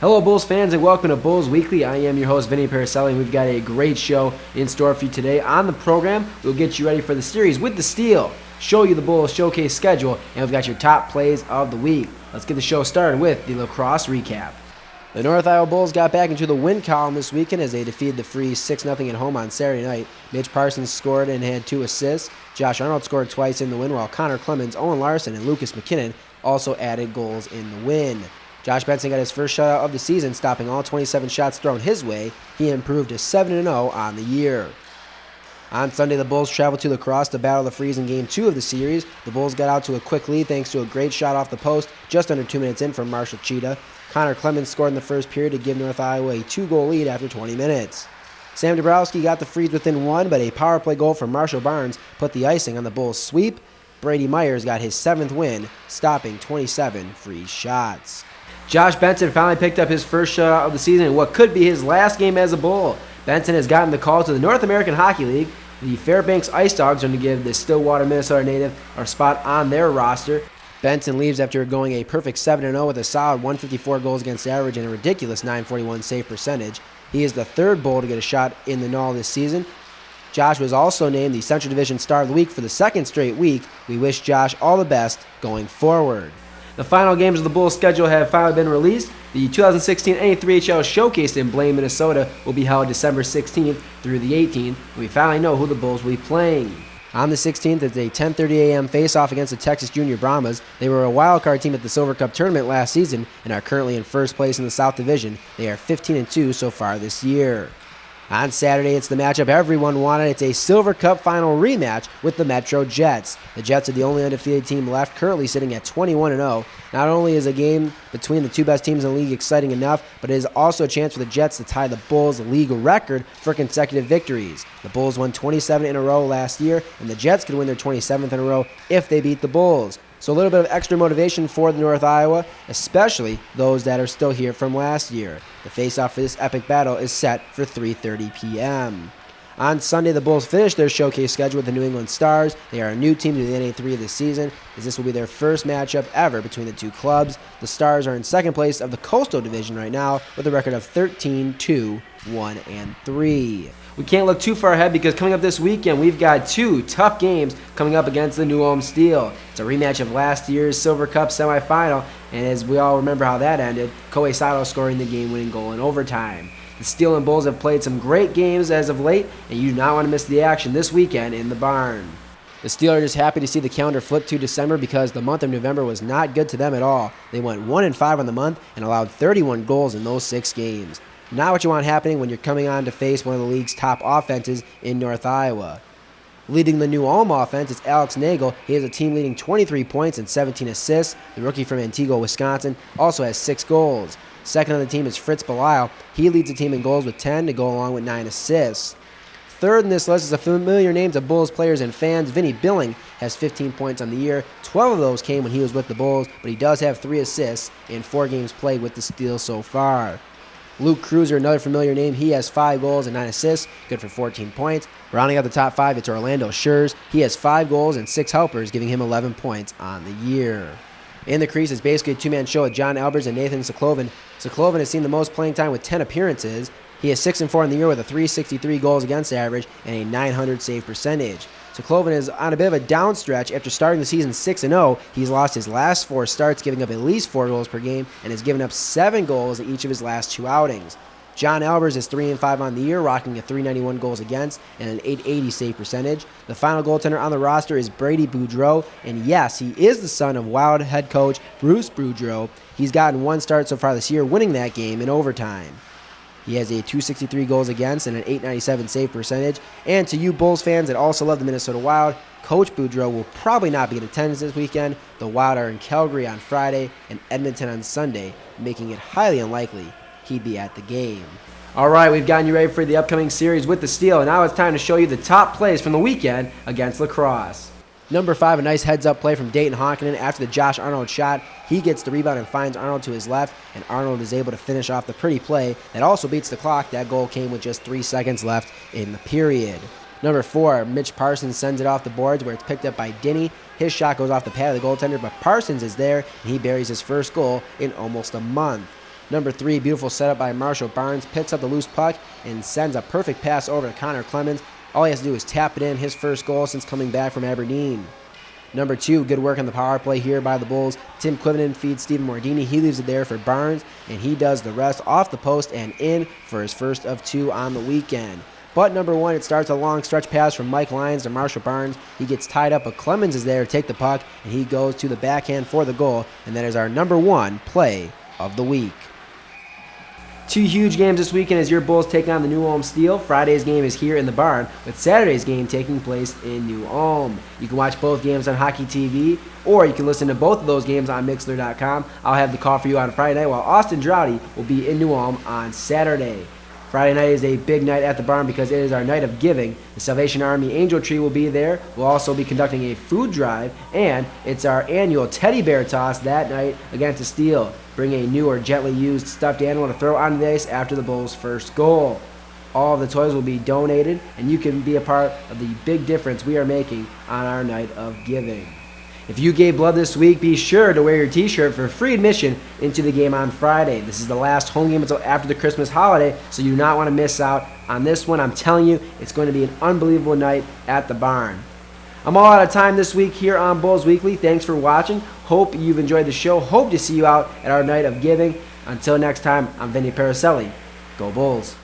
Hello Bulls fans and welcome to Bulls Weekly. I am your host Vinny Paracelli and we've got a great show in store for you today. On the program, we'll get you ready for the series with the Steel, show you the Bulls showcase schedule, and we've got your top plays of the week. Let's get the show started with the lacrosse recap. The North Iowa Bulls got back into the win column this weekend as they defeated the Freeze 6-0 at home on Saturday night. Mitch Parsons scored and had 2 assists. Josh Arnold scored twice in the win, while Connor Clemens, Owen Larson, and Lucas McKinnon also added goals in the win. Josh Benson got his first shutout of the season, stopping all 27 shots thrown his way. He improved to 7-0 on the year. On Sunday, the Bulls traveled to Crosse to battle the Freeze in Game 2 of the series. The Bulls got out to a quick lead thanks to a great shot off the post just under 2 minutes in from Marshall Cheetah. Connor Clemens scored in the first period to give North Iowa a 2-goal lead after 20 minutes. Sam Dabrowski got the Freeze within 1, but a power play goal from Marshall Barnes put the icing on the Bulls' sweep. Brady Myers got his 7th win, stopping 27 Freeze shots. Josh Benson finally picked up his first shutout of the season in what could be his last game as a Bull. Benson has gotten the call to the North American Hockey League. The Fairbanks Ice Dogs are going to give the Stillwater, Minnesota native a spot on their roster. Benson leaves after going a perfect 7-0 with a solid 154 goals against average and a ridiculous .941 save percentage. He is the third Bull to get a shot in the Null this season. Josh was also named the Central Division Star of the Week for the second straight week. We wish Josh all the best going forward. The final games of the Bulls schedule have finally been released. The 2016 NA3HL Showcase in Blaine, Minnesota will be held December 16th through the 18th. We finally know who the Bulls will be playing. On the 16th, it's a 10:30 a.m. face-off against the Texas Junior Brahmas. They were a wild card team at the Silver Cup tournament last season and are currently in first place in the South Division. They are 15-2 so far this year. On Saturday, it's the matchup everyone wanted. It's a Silver Cup final rematch with the Metro Jets. The Jets are the only undefeated team left, currently sitting at 21-0. Not only is a game between the two best teams in the league exciting enough, but it is also a chance for the Jets to tie the Bulls' league record for consecutive victories. The Bulls won 27 in a row last year, and the Jets could win their 27th in a row if they beat the Bulls. So a little bit of extra motivation for the North Iowa, especially those that are still here from last year. The face-off for this epic battle is set for 3:30 p.m. On Sunday, the Bulls finished their showcase schedule with the New England Stars. They are a new team to the NA3 this season, as this will be their first matchup ever between the two clubs. The Stars are in second place of the Coastal Division right now with a record of 13-2-1-3. We can't look too far ahead because coming up this weekend, we've got 2 tough games coming up against the New Ulm Steel. It's a rematch of last year's Silver Cup semifinal, and as we all remember how that ended, Koei Sato scoring the game-winning goal in overtime. The Steel and Bulls have played some great games as of late, and you do not want to miss the action this weekend in the barn. The Steel are just happy to see the calendar flip to December because the month of November was not good to them at all. They went 1-5 on the month and allowed 31 goals in those 6 games. Not what you want happening when you're coming on to face one of the league's top offenses in North Iowa. Leading the New Ulm offense is Alex Nagel. He has a team-leading 23 points and 17 assists. The rookie from Antigua, Wisconsin, also has 6 goals. Second on the team is Fritz Belisle. He leads the team in goals with 10 to go along with 9 assists. Third in this list is a familiar name to Bulls players and fans. Vinny Billing has 15 points on the year. 12 of those came when he was with the Bulls, but he does have 3 assists in 4 games played with the Steel so far. Luke Cruiser, another familiar name, he has 5 goals and 9 assists, good for 14 points. Rounding out the top 5, it's Orlando Schurz. He has 5 goals and 6 helpers, giving him 11 points on the year. In the crease, it's basically a 2-man show with John Albers and Nathan Soklovin. Soklovin has seen the most playing time with 10 appearances. He has 6-4 in the year with a .363 goals against average and a .900 save percentage. Soklovin is on a bit of a down stretch after starting the season 6-0. He's lost his last 4 starts, giving up at least 4 goals per game, and has given up 7 goals in each of his last 2 outings. John Albers is 3-5 on the year, rocking a .391 goals against and an .880 save percentage. The final goaltender on the roster is Brady Boudreau, and yes, he is the son of Wild head coach Bruce Boudreau. He's gotten 1 start so far this year, winning that game in overtime. He has a .263 goals against and an .897 save percentage. And to you Bulls fans that also love the Minnesota Wild, Coach Boudreau will probably not be in attendance this weekend. The Wild are in Calgary on Friday and Edmonton on Sunday, making it highly unlikely he'd be at the game. All right, we've gotten you ready for the upcoming series with the Steel, and now it's time to show you the top plays from the weekend against La Crosse. Number 5, a nice heads-up play from Dayton Honkanen after the Josh Arnold shot. He gets the rebound and finds Arnold to his left, and Arnold is able to finish off the pretty play that also beats the clock. That goal came with just 3 seconds left in the period. Number 4, Mitch Parsons sends it off the boards where it's picked up by Dinny. His shot goes off the pad of the goaltender, but Parsons is there, and he buries his first goal in almost a month. Number 3, beautiful setup by Marshall Barnes, picks up the loose puck and sends a perfect pass over to Connor Clemens. All he has to do is tap it in, his first goal since coming back from Aberdeen. Number 2, good work on the power play here by the Bulls. Tim Quivinen feeds Steven Mordini. He leaves it there for Barnes, and he does the rest off the post and in for his first of 2 on the weekend. But number 1, it starts a long stretch pass from Mike Lyons to Marshall Barnes. He gets tied up, but Clemens is there to take the puck, and he goes to the backhand for the goal, and that is our number 1 play of the week. 2 huge games this weekend as your Bulls take on the New Ulm Steel. Friday's game is here in the barn, with Saturday's game taking place in New Ulm. You can watch both games on Hockey TV, or you can listen to both of those games on Mixler.com. I'll have the call for you on Friday night, while Austin Droughty will be in New Ulm on Saturday. Friday night is a big night at the barn because it is our night of giving. The Salvation Army Angel Tree will be there. We'll also be conducting a food drive, and it's our annual teddy bear toss that night against the Steel. Bring a new or gently used stuffed animal to throw onto the ice after the Bulls' first goal. All of the toys will be donated, and you can be a part of the big difference we are making on our night of giving. If you gave blood this week, be sure to wear your t-shirt for free admission into the game on Friday. This is the last home game until after the Christmas holiday, so you do not want to miss out on this one. I'm telling you, it's going to be an unbelievable night at the barn. I'm all out of time this week here on Bulls Weekly. Thanks for watching. Hope you've enjoyed the show. Hope to see you out at our night of giving. Until next time, I'm Vinny Paracelli. Go Bulls.